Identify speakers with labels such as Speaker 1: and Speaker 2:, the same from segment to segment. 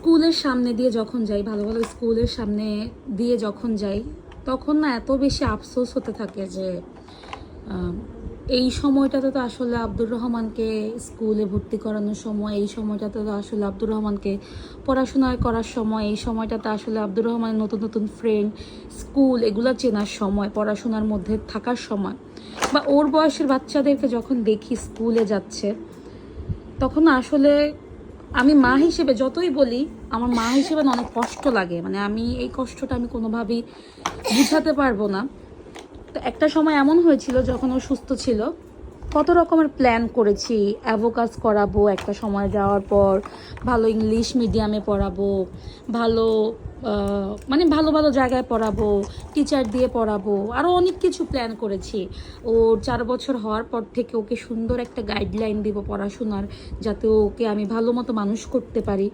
Speaker 1: স্কুলের সামনে দিয়ে যখন যাই, ভালো ভালো স্কুলের সামনে দিয়ে যখন যাই, তখন না এত বেশি আফসোস হতে থাকে যে এই সময়টাতে তো আসলে আব্দুর রহমানকে স্কুলে ভর্তি করানোর সময়, এই সময়টাতে তো আসলে আব্দুর রহমানকে পড়াশোনা করার সময়, এই সময়টাতে আসলে আব্দুর রহমানের নতুন নতুন ফ্রেন্ড, স্কুল এগুলো চেনার সময়, পড়াশোনার মধ্যে থাকার সময়, বা ওর বয়সের বাচ্চাদেরকে যখন দেখি স্কুলে যাচ্ছে, তখন আসলে আমি মা হিসেবে যতই বলি, আমার মা হিসেবে না অনেক কষ্ট লাগে। মানে আমি এই কষ্টটা আমি কোনোভাবেই বুঝাতে পারবো না। তো একটা সময় এমন হয়েছিল যখন ও সুস্থ ছিল, কত রকমের প্ল্যান করেছি, অ্যাভোকাস করাবো একটা সময় যাওয়ার পর, ভালো ইংলিশ মিডিয়ামে পড়াবো, ভালো মানে ভালো ভালো জায়গায় পড়াবো, টিচার দিয়ে পড়াবো, আরও অনেক কিছু প্ল্যান করেছি। ওর 4 বছর হওয়ার পর থেকে ওকে সুন্দর একটা গাইডলাইন দিব পড়াশোনার, যাতে ওকে আমি ভালো মতো মানুষ করতে পারি।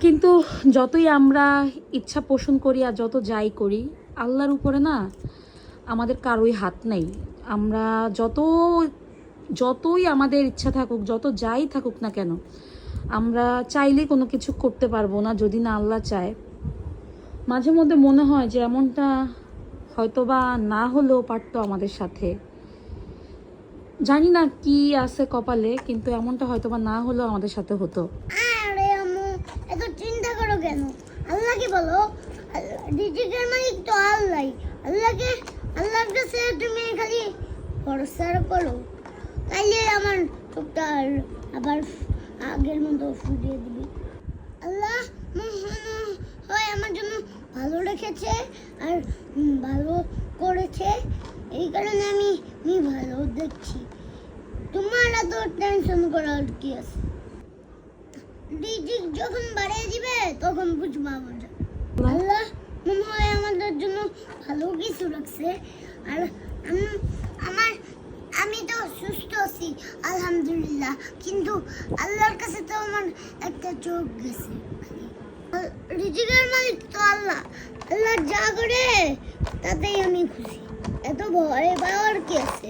Speaker 1: কিন্তু যতই আমরা ইচ্ছা পোষণ করি আর যত যাই করি, আল্লাহর উপরে না আমাদের কারোই হাত নেই। আমরা যতই আমাদের ইচ্ছা থাকুক, যত যাই থাকুক না কেন, আমরা চাইলে কোনো কিছু করতে পারবো না যদি না আল্লাহ চায়। মাঝে মধ্যে মনে হয় যে এমনটা হয়তোবা না হলেও পারতো আমাদের সাথে। জানি না কি আছে কপালে, কিন্তু এমনটা হয়তোবা না হলেও আমাদের সাথে হতো।
Speaker 2: আরে আম্মু, এত চিন্তা করো কেন? আল্লাহকে বলো, রিজিকের মালিক তো আল্লাহ। আল্লাহর কাছে তুমি খালি ভরসা করো, তাইলে আমার চোখটা আবার আগের মতো ফুটিয়ে দিবি। আল্লাহ হয় আমার জন্য ভালো রেখেছে আর ভালো করেছে, এই কারণে আমি ভালো দেখছি। তোমার এত টেনশন করার কি আছে? রিজিক যখন বাড়িয়ে দিবে তখন বুঝবো আমরা। আল্লাহ মনে হয় আমাদের জন্য ভালো কিছু রাখছে। আর আমি তো সুস্থ আছি আলহামদুলিল্লাহ, কিন্তু আল্লাহর কাছে তো আমার একটা চোখ গেছে। রিজিকের মালিক তো আল্লাহ যা করে তাতেই আমি খুশি। এত ভয় পাওয়ার কি আছে?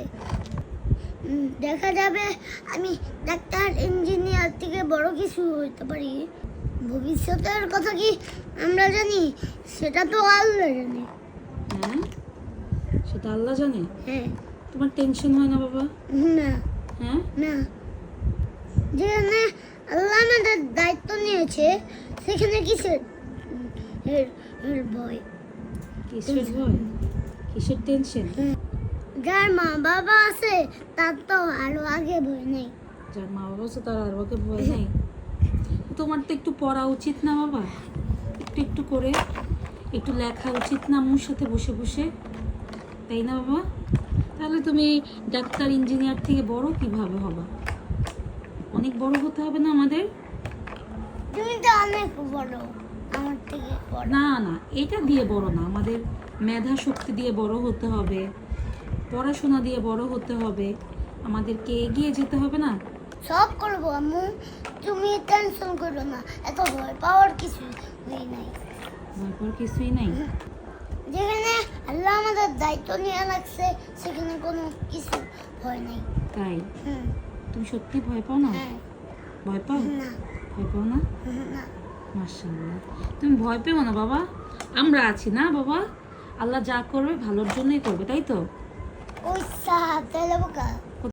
Speaker 2: দেখা যাবে আমি ডাক্তার, ইঞ্জিনিয়ার থেকে বড় কিছু হইতে পারি। ভবিষ্যতের কথা কি আমরা জানি? সেটা তো আল্লাহ জানে।
Speaker 1: হ্যাঁ, সেটা আল্লাহ জানে।
Speaker 2: হ্যাঁ।
Speaker 1: তোমার টেনশন হয় না বাবা?
Speaker 2: না।
Speaker 1: হ্যাঁ
Speaker 2: না, যেখানে আল্লাহ আমাদের দায়িত্ব নিয়েছে সেখানে কিসের ভয়?
Speaker 1: কিসের ভয়, কিসের টেনশন?
Speaker 2: যার মা বাবা আছে তার তো আরো আগে ভয় নেই।
Speaker 1: যার মা বাবা আছে তার আর ওকে ভয় নেই। তোমার তো একটু পড়া উচিত না বাবা? একটু একটু করে একটু লেখা উচিত না আম্মুর সাথে বসে বসে, তাই না বাবা? তাহলে তুমি ডাক্তার, ইঞ্জিনিয়ার থেকে বড় কিভাবে হবা? অনেক বড় হতে হবে না আমাদের?
Speaker 2: তুমি তো অনেক বড় আমার থেকে বড়।
Speaker 1: না না, এটা দিয়ে বড় না, আমাদের মেধা শক্তি দিয়ে বড় হতে হবে, পড়াশোনা দিয়ে বড় হতে হবে, আমাদেরকে এগিয়ে যেতে হবে না?
Speaker 2: সব করবো আম্মু, তুমি টেনশন করো না। এত ভয় পাওয়ার কিছু নাই।
Speaker 1: ভয় পাওয়ার কিছুই নাই।
Speaker 2: যেখানে আল্লাহ আমাদের দায়িত্ব নিয়ে রাখছে সেখানে কোনো কিছু ভয় নাই।
Speaker 1: তাই? তুমি সত্যি ভয় পাও না?
Speaker 2: হ্যাঁ।
Speaker 1: ভয় পাও
Speaker 2: না।
Speaker 1: ভয় পাও না?
Speaker 2: না।
Speaker 1: মাশাআল্লাহ, তুমি ভয় পেও না বাবা, আমরা আছি না বাবা? আল্লাহ যা করবে ভালোর জন্যই করবে, তাই তো?
Speaker 2: ওই সাহায্য বোকা।